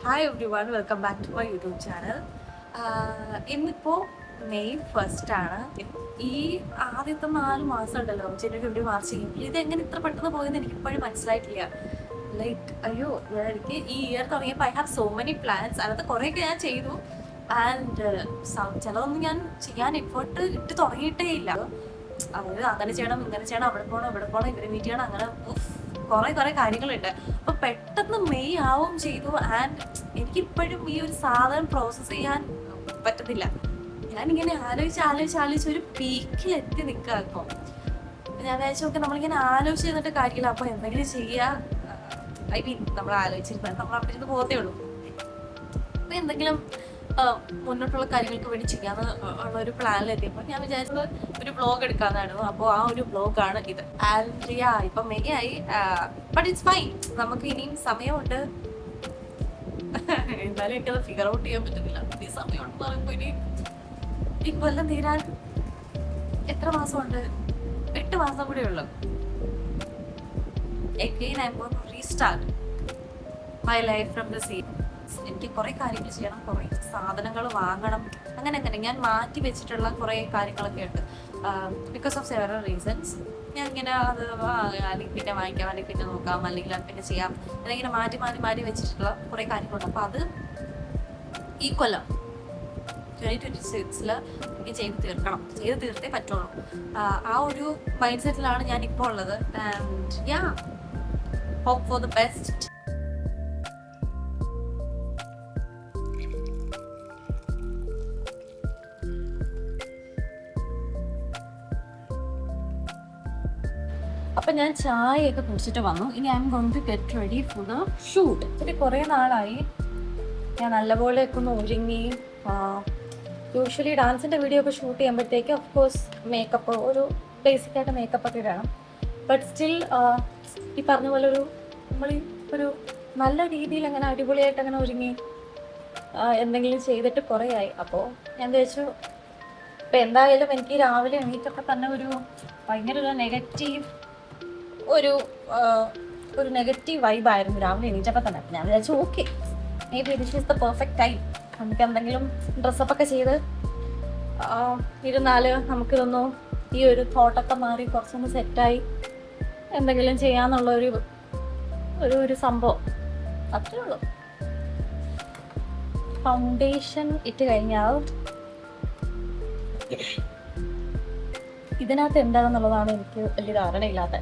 Hi everyone, welcome back to my YouTube channel. ഇന്നിപ്പോൾ May 1 ആണ്. ഈ ആദ്യത്തെ 4 മാസം ഉണ്ടല്ലോ, ജനുവരി, ഫെബ്രുവരി, മാർച്ച്, ഏപ്രിൽ, ഇതെങ്ങനെ ഇത്ര പെട്ടെന്ന് പോയെന്ന് എനിക്ക് ഇപ്പോഴും മനസ്സിലായിട്ടില്ല. ലൈക്ക് അയ്യോ, എനിക്ക് ഈ ഇയർ തുടങ്ങിയപ്പോൾ I have so many plans. അതിനകത്ത് കുറേയൊക്കെ ഞാൻ ചെയ്തു. ആൻഡ് ചിലതൊന്നും ഞാൻ ചെയ്യാൻ എഫേർട്ട് ഇട്ട് തുടങ്ങിയിട്ടേ ഇല്ല. അവർ അങ്ങനെ ചെയ്യണം, ഇങ്ങനെ ചെയ്യണം, അവിടെ പോകണം, ഇവിടെ പോകണം, ഇവരെ മീറ്റ് ചെയ്യണം, അങ്ങനെ കുറേ കാര്യങ്ങളുണ്ട്. അപ്പൊ പെട്ടെന്ന് മെയ് ആവും ചെയ്തു. ആൻഡ് എനിക്കിപ്പോഴും ഈ ഒരു സാധനം പ്രോസസ്സ് ചെയ്യാൻ പറ്റത്തില്ല. ഞാനിങ്ങനെ ആലോചിച്ച് ഒരു പീക്കിൽ എത്തി നിൽക്കുക. ഇപ്പം ഞാൻ വിചാരിച്ചു നോക്കി, നമ്മളിങ്ങനെ ആലോചിച്ച് തന്നിട്ട് കാര്യമില്ല. അപ്പൊ എന്തെങ്കിലും ചെയ്യുക. ഐ മീൻ, നമ്മൾ ആലോചിച്ചിരുന്നത് നമ്മൾ അവിടെ ഇരുന്ന് പോകത്തേ ഉള്ളൂ. അപ്പൊ എന്തെങ്കിലും മുന്നോട്ടുള്ള കാര്യങ്ങൾക്ക് വേണ്ടി ചെയ്യാന്ന് ഉള്ള ഒരു പ്ലാനിലെത്തിയപ്പോൾ ഞാൻ വിചാരിച്ചത് ഒരു ബ്ലോഗ് എടുക്കാന്നായിരുന്നു. അപ്പോൾ ആ ഒരു ബ്ലോഗാണ് ഇത്. ആൻഡ് ഇപ്പം മെയ് ആയി, ബട്ട് ഇറ്റ്സ് ഫൈൻ. നമുക്ക് ഇനിയും സമയമുണ്ട്. എന്നാലും എനിക്കത് ഫിഗർ ഔട്ട് ചെയ്യാൻ പറ്റുന്നില്ല. ഈ സമയമുണ്ടെന്ന് പറയുമ്പോൾ ഇനി ഈ കൊല്ലം തീരാൻ എത്ര മാസമുണ്ട്? 8 മാസം കൂടെ ഉള്ളു. Again I'm going to restart my life from the same. എനിക്ക് കുറേ കാര്യങ്ങൾ ചെയ്യണം, കുറേ സാധനങ്ങൾ വാങ്ങണം, അങ്ങനെ ഞാൻ മാറ്റി വെച്ചിട്ടുള്ള കുറേ കാര്യങ്ങളൊക്കെ ഉണ്ട്. ബിക്കോസ് ഓഫ് സെവറൽ റീസൺസ് ഞാൻ ഇങ്ങനെ അത് അല്ലെങ്കിൽ പിന്നെ വാങ്ങിക്കാം, അല്ലെങ്കിൽ പിന്നെ നോക്കാം, അല്ലെങ്കിൽ അത് പിന്നെ ചെയ്യാം എന്നിങ്ങനെ മാറ്റി വെച്ചിട്ടുള്ള കുറേ കാര്യങ്ങളുണ്ട്. അപ്പോൾ അത് ഈ കൊല്ലം 2026 എനിക്ക് ചെയ്ത് തീർത്തേ പറ്റുള്ളൂ. ആ ഒരു മൈൻഡ് സെറ്റിലാണ് ഞാൻ ഇപ്പോൾ ഉള്ളത്. And yeah, hope for the best. അപ്പം ഞാൻ ചായയൊക്കെ കുടിച്ചിട്ട് വന്നു. ഇനി I am going to get ready for the shoot. ഇത്തിരി കുറേ നാളായി ഞാൻ നല്ലപോലെയൊക്കെ ഒന്ന് ഒരുങ്ങി. യൂഷ്വലി ഡാൻസിൻ്റെ വീഡിയോ ഒക്കെ ഷൂട്ട് ചെയ്യുമ്പോഴത്തേക്ക് ഓഫ്കോഴ്സ് മേക്കപ്പ്, ഒരു ബേസിക്കായിട്ട് മേക്കപ്പൊക്കെ ഇടണം. ബട്ട് സ്റ്റിൽ ഈ പറഞ്ഞ പോലെ നമ്മൾ ഒരു നല്ല രീതിയിൽ അങ്ങനെ അടിപൊളിയായിട്ട് അങ്ങനെ ഒരുങ്ങി എന്തെങ്കിലും ചെയ്തിട്ട് കുറേ ആയി. അപ്പോൾ ഞാൻ വിചാരിച്ചു, ഇപ്പം എന്തായാലും എനിക്ക് രാവിലെ എണീറ്റപ്പോൾ തന്നെ ഭയങ്കര ഒരു നെഗറ്റീവ് വൈബായിരുന്നു രാവിലെ എണീറ്റപ്പോൾ തന്നെ. ഞാൻ വിചാരിച്ചു okay, may be this is the perfect time. നമുക്ക് എന്തെങ്കിലും ഡ്രസ്സപ്പൊക്കെ ചെയ്ത് ഇരുന്നാൽ നമുക്കിതൊന്നു ഈ ഒരു തോട്ടൊക്കെ മാറി കുറച്ചൊന്ന് സെറ്റായി എന്തെങ്കിലും ചെയ്യാന്നുള്ള ഒരു സംഭവം. അത്രേ ഉള്ളൂ. ഫൗണ്ടേഷൻ ഇട്ട് കഴിഞ്ഞാൽ ഇതിനകത്ത് എന്താണെന്നുള്ളതാണ് എനിക്ക് വലിയ ധാരണയില്ലാത്ത.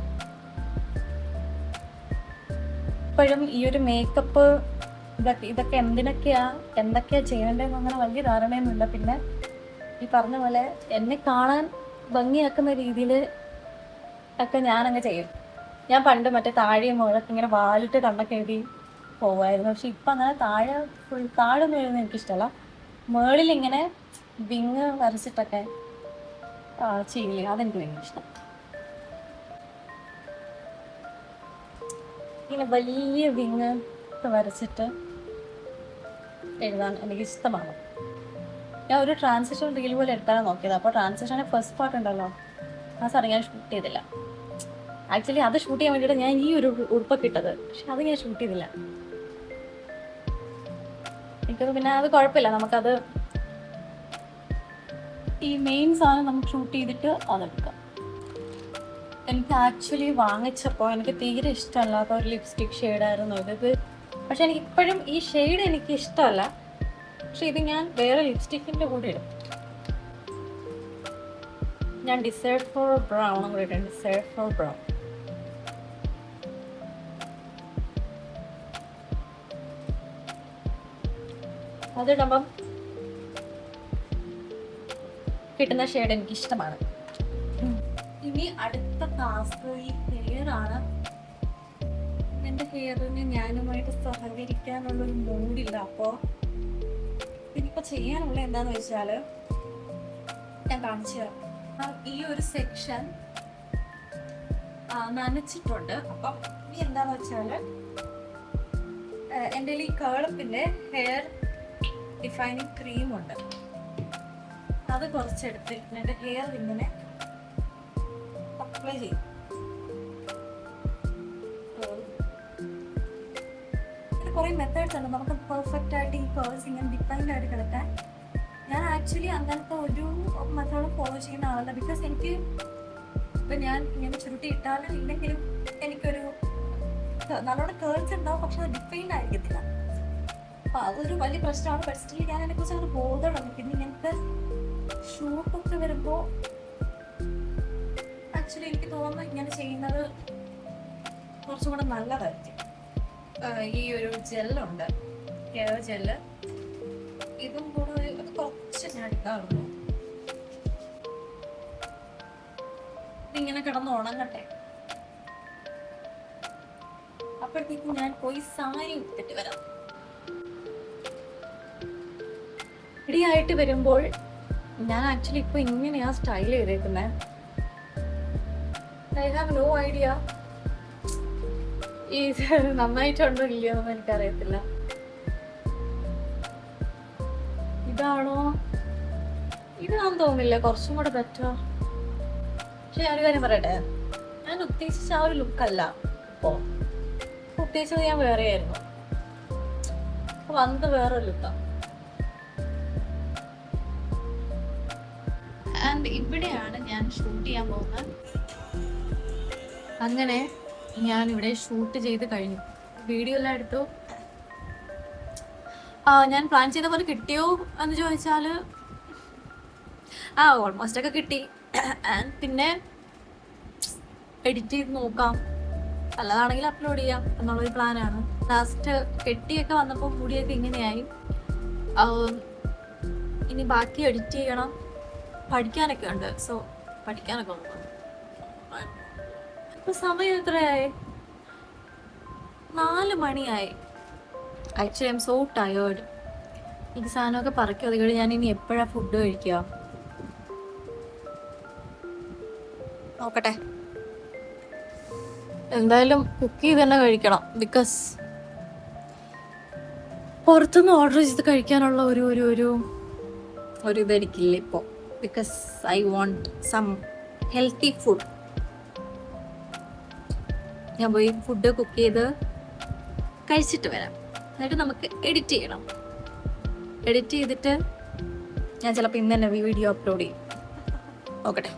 ഇപ്പോഴും ഈ ഒരു മേക്കപ്പ് ഇതൊക്കെ എന്തൊക്കെയാ ചെയ്യേണ്ടതെന്ന് അങ്ങനെ വലിയ ധാരണയൊന്നുമില്ല. പിന്നെ ഈ പറഞ്ഞ പോലെ എന്നെ കാണാൻ ഭംഗിയാക്കുന്ന രീതിയിൽ ഒക്കെ ഞാനങ്ങ് ചെയ്യും. ഞാൻ പണ്ട് മറ്റേ താഴെയും മുഴൊക്കെ ഇങ്ങനെ വാലിട്ട് കണ്ണൊക്കെ എഴുതി പോവായിരുന്നു. പക്ഷെ ഇപ്പം അങ്ങനെ താഴൊന്നും എഴുതുന്നത് എനിക്കിഷ്ടമല്ല. മേളിലിങ്ങനെ വിങ് വരച്ചിട്ടൊക്കെ ചെയ്യില്ലേ, അതെനിക്ക് ഭയങ്കര ഇഷ്ടം. ഇങ്ങനെ വലിയ വിങ് വരച്ചിട്ട് എഴുതാൻ എനിക്കിഷ്ടമാണ്. ഞാൻ ഒരു ട്രാൻസിഷൻ റീൽ പോലെ എടുത്താലാണ് നോക്കിയത്. അപ്പോൾ ട്രാൻസിഷൻ്റെ ഫസ്റ്റ് പാർട്ട് ഉണ്ടല്ലോ, ആ സാറ് ഞാൻ ഷൂട്ട് ചെയ്തില്ല. ആക്ച്വലി അത് ഷൂട്ട് ചെയ്യാൻ വേണ്ടിയിട്ട് ഞാൻ ഈ ഒരു ഉടുപ്പൊക്കെ ഇട്ടത്, പക്ഷെ അത് ഞാൻ ഷൂട്ട് ചെയ്തില്ല. എനിക്കത് പിന്നെ അത് കുഴപ്പമില്ല, നമുക്കത് ഈ മെയിൻ സാധനം നമുക്ക് ഷൂട്ട് ചെയ്തിട്ട് അതെടുക്കാം. എനിക്ക് ആക്ച്വലി വാങ്ങിച്ചപ്പോൾ എനിക്ക് തീരെ ഇഷ്ടമല്ലാത്ത ഒരു ലിപ്സ്റ്റിക് ഷെയ്ഡായിരുന്നു ഇത്. പക്ഷെ എനിക്കിപ്പോഴും ഈ ഷെയ്ഡ് എനിക്ക് ഇഷ്ടമല്ല. പക്ഷെ ഇത് ഞാൻ വേറെ ലിപ്സ്റ്റിക്കിൻ്റെ കൂടെ ഇടും. ഞാൻ ഡിസൈഡ് ഫോർ ബ്രൗൺ കൂടെ ഇടും. Decide four brown. അതിടുമ്പം കിട്ടുന്ന ഷെയ്ഡ് എനിക്കിഷ്ടമാണ്. ഇനി അടുത്ത ടാസ്ക് ഈ ഹെയറാണ്. എൻ്റെ ഹെയറിന് ഞാനുമായിട്ട് സഹകരിക്കാനുള്ളൊരു മൂഡില്ല. അപ്പോൾ ഇനിയിപ്പോൾ ചെയ്യാനുള്ള എന്താണെന്ന് വെച്ചാൽ ഞാൻ കാണിച്ചു തരാം. ഈ ഒരു സെക്ഷൻ നനച്ചിട്ടുണ്ട്. അപ്പം ഇനി എന്താണെന്ന് വെച്ചാൽ എൻ്റെ ഈ കേളപ്പിൻ്റെ ഹെയർ ഡിഫൈനിങ് ക്രീമുണ്ട്. അത് കുറച്ചെടുത്തിട്ട് എൻ്റെ ഹെയർ ഇങ്ങനെ അപ്ലൈ ചെയ്യും. കുറേ മെത്തേഡ്സ് ഉണ്ട് നമുക്ക് പെർഫെക്റ്റ് ആയിട്ട് ഈ കേഴ്സ് ഇങ്ങനെ ഡിഫൈൻഡ് ആയിട്ട് കിടക്കാൻ. ഞാൻ ആക്ച്വലി അങ്ങനത്തെ ഒരു മെത്തേഡ് ഫോളോ ചെയ്യുന്ന ആളല്ല. ബിക്കോസ് എനിക്ക് ഇപ്പം ഞാൻ ഇങ്ങനെ ചുരുട്ടി ഇട്ടാലും ഇല്ലെങ്കിലും എനിക്കൊരു നല്ലോണം കേൾസ് ഉണ്ടാവും, പക്ഷെ അത് ഡിഫൈൻഡ് ആയിരിക്കത്തില്ല. അപ്പം അതൊരു വലിയ പ്രശ്നമാണ്. ബട്ട് സ്റ്റിൽ ഞാൻ അതിനെക്കുറിച്ച് അങ്ങനെ ബോധമുണ്ട്. പിന്നെ ഇങ്ങനത്തെ ഷൂട്ടൊക്കെ വരുമ്പോൾ ആക്ച്വലി എനിക്ക് തോന്നുന്നു ഇങ്ങനെ ചെയ്യുന്നത് കുറച്ചും കൂടെ നല്ലതായിരിക്കും. ഈ ഒരു ജെല്ലുണ്ട്, ഹെയർ ജെല്ല്, ഇതും കൂടെ കുറച്ച് ഞാൻ എടുക്കാറുള്ളൂ. ഇതിങ്ങനെ കിടന്ന് ഉണങ്ങട്ടെ. അപ്പോഴത്തേക്കും ഞാൻ പോയി സാരി ഇട്ടിട്ട് വരാം. റെഡി ആയിട്ട് വരുമ്പോൾ ഞാൻ ആക്ച്വലി ഇപ്പോൾ ഇങ്ങനെയാ സ്റ്റൈൽ ചെയ്തേക്കുന്നത്. ഐ ഹാവ് നോ ഐഡിയ ഇത് നന്നായിട്ടുണ്ടോ ഇല്ലയോ എന്ന് എനിക്കറിയത്തില്ല. ഇതാണോ? ഇതാണെന്ന് തോന്നുന്നില്ല, കുറച്ചും കൂടെ ബെറ്റർ. പക്ഷെ ഞാനൊരു കാര്യം പറയട്ടെ, ഞാൻ ഉദ്ദേശിച്ച ആ ഒരു ലുക്കല്ല ഇപ്പോൾ ഉദ്ദേശിച്ചത്. ഞാൻ വേറെ ആയിരുന്നു, വന്നത് വേറൊരു ലുക്കാണ്. ആൻഡ് ഇവിടെയാണ് ഞാൻ ഷൂട്ട് ചെയ്യാൻ പോകുന്നത്. അങ്ങനെ ഞാനിവിടെ ഷൂട്ട് ചെയ്ത് കഴിഞ്ഞു. വീഡിയോ എല്ലാം എടുത്തു. ഞാൻ പ്ലാൻ ചെയ്ത പോലെ കിട്ടിയോ എന്ന് ചോദിച്ചാൽ ഓൾമോസ്റ്റ് ഒക്കെ കിട്ടി. ആൻഡ് പിന്നെ എഡിറ്റ് ചെയ്ത് നോക്കാം, നല്ലതാണെങ്കിൽ അപ്ലോഡ് ചെയ്യാം എന്നുള്ളൊരു പ്ലാനാണ്. ലാസ്റ്റ് കെട്ടിയൊക്കെ വന്നപ്പോൾ മുടിയൊക്കെ ഇങ്ങനെയായി. ഇനി ബാക്കി എഡിറ്റ് ചെയ്യണം, പഠിക്കാനൊക്കെ ഉണ്ട്. സോ പഠിക്കാനൊക്കെ ഉണ്ട്. ഇപ്പൊ സമയം എത്രയായി? 4 മണിയായി. Actually I M so tired. എനിക്ക് സാധനമൊക്കെ പറക്കി അതുകൊണ്ട് ഞാൻ ഇനി എപ്പോഴാണ് ഫുഡ് കഴിക്കുക നോക്കട്ടെ. എന്തായാലും കുക്ക് ചെയ്ത് തന്നെ കഴിക്കണം. ബിക്കോസ് പുറത്തുനിന്ന് ഓർഡർ ചെയ്ത് കഴിക്കാനുള്ള ഒരു ഇതെനിക്കില്ല ഇപ്പോൾ. Because I want some healthy food. ഞാൻ പോയി ഫുഡ് കുക്ക് ചെയ്ത് കഴിച്ചിട്ട് വരാം. എന്നിട്ട് നമുക്ക് എഡിറ്റ് ചെയ്യണം. എഡിറ്റ് ചെയ്തിട്ട് ഞാൻ ചിലപ്പോൾ ഇന്ന് തന്നെ വീഡിയോ അപ്ലോഡ് ചെയ്യും. നോക്കട്ടെ.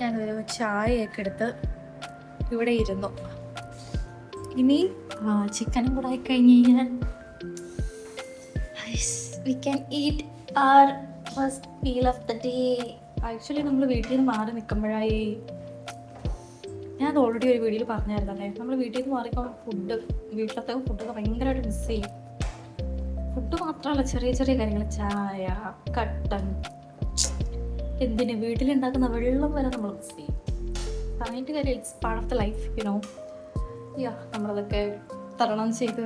ഞാനൊരു ചായയൊക്കെ എടുത്ത് ഇവിടെ ഇരുന്നു. ഇനി ചിക്കനും കൂടെ ആയിക്കഴിഞ്ഞ് കഴിഞ്ഞാൽ we can eat our first meal of the day. Actually നമ്മൾ വീട്ടിൽ നിന്ന് മാറി നിൽക്കുമ്പോഴായി, ഞാനത് ഓൾറെഡി ഒരു വീഡിയോയിൽ പറഞ്ഞായിരുന്നല്ലേ, നമ്മൾ വീട്ടിൽ നിന്ന് മാറിക്കുമ്പോൾ വീട്ടിലത്തെ ഫുഡൊക്കെ ഭയങ്കരമായിട്ട് മിസ് ചെയ്യും. ഫുഡ് മാത്രമല്ല, ചെറിയ ചെറിയ കാര്യങ്ങൾ, ചായ, കട്ടൻ, എന്തിന് വീട്ടിലുണ്ടാക്കുന്ന വെള്ളം വരെ നമ്മൾ മിസ് ചെയ്യും. പറഞ്ഞിട്ട് കാര്യം, it's part of the life, you know. നമ്മളതൊക്കെ തരണം ചെയ്ത്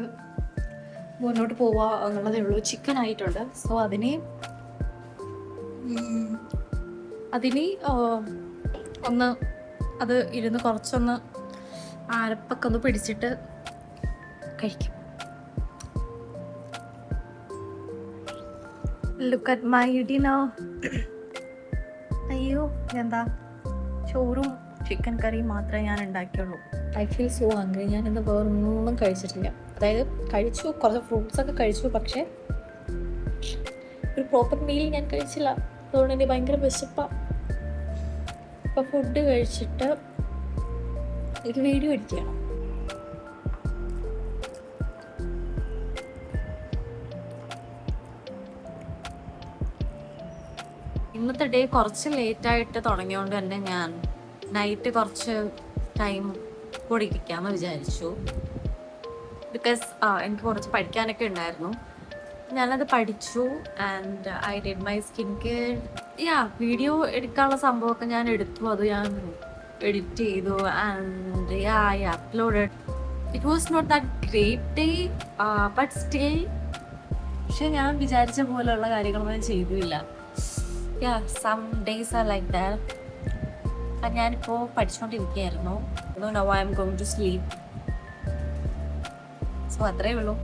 മുന്നോട്ട് പോവുക എന്നുള്ളതേ ഉള്ളൂ. ചിക്കൻ ആയിട്ടുണ്ട്. സോ അതിന് ഒന്ന് അത് ഇരുന്ന് കുറച്ചൊന്ന് അരപ്പൊക്കെ ഒന്ന് പിടിച്ചിട്ട് കഴിക്കും. Look at my dinner. അയ്യോ, എന്താ ചോറും ചിക്കൻ കറിയും മാത്രമേ ഞാൻ ഉണ്ടാക്കിയുള്ളൂ. I feel so hungry. ഞാൻ ഇന്ന് വേറൊന്നും കഴിച്ചിട്ടില്ല. അതായത് കഴിച്ചു, കുറച്ച് ഫ്രൂട്ട്സൊക്കെ കഴിച്ചു, പക്ഷേ ഒരു പ്രോപ്പർ മീൽ ഞാൻ കഴിച്ചില്ല. അതുകൊണ്ട് എനിക്ക് ഭയങ്കര വിശപ്പാണ്. അപ്പോൾ ഫുഡ് കഴിച്ചിട്ട് എനിക്ക് വീഡിയോ എഡിറ്റ് ചെയ്യണം. ഇന്നത്തെ ഡേ കുറച്ച് ലേറ്റായിട്ട് തുടങ്ങിയതുകൊണ്ട് തന്നെ ഞാൻ നൈറ്റ് കുറച്ച് ടൈം കൂടി ഇരിക്കാമെന്ന് വിചാരിച്ചു. ബിക്കോസ് എനിക്ക് കുറച്ച് പഠിക്കാനൊക്കെ ഉണ്ടായിരുന്നു. ഞാനത് പഠിച്ചു. And I did my skin care. Video എടുക്കാനുള്ള സംഭവമൊക്കെ ഞാൻ എടുത്തു. അത് ഞാൻ എഡിറ്റ് ചെയ്തു. And I uploaded. It was not that great day, but still. പക്ഷെ ഞാൻ വിചാരിച്ച പോലെയുള്ള കാര്യങ്ങളൊന്നും ഞാൻ ചെയ്തില്ല. Some days are like that. ഞാനിപ്പോൾ പഠിച്ചുകൊണ്ടിരിക്കുകയായിരുന്നു. Now I am going to sleep. So അത്രയേ ഉള്ളൂ.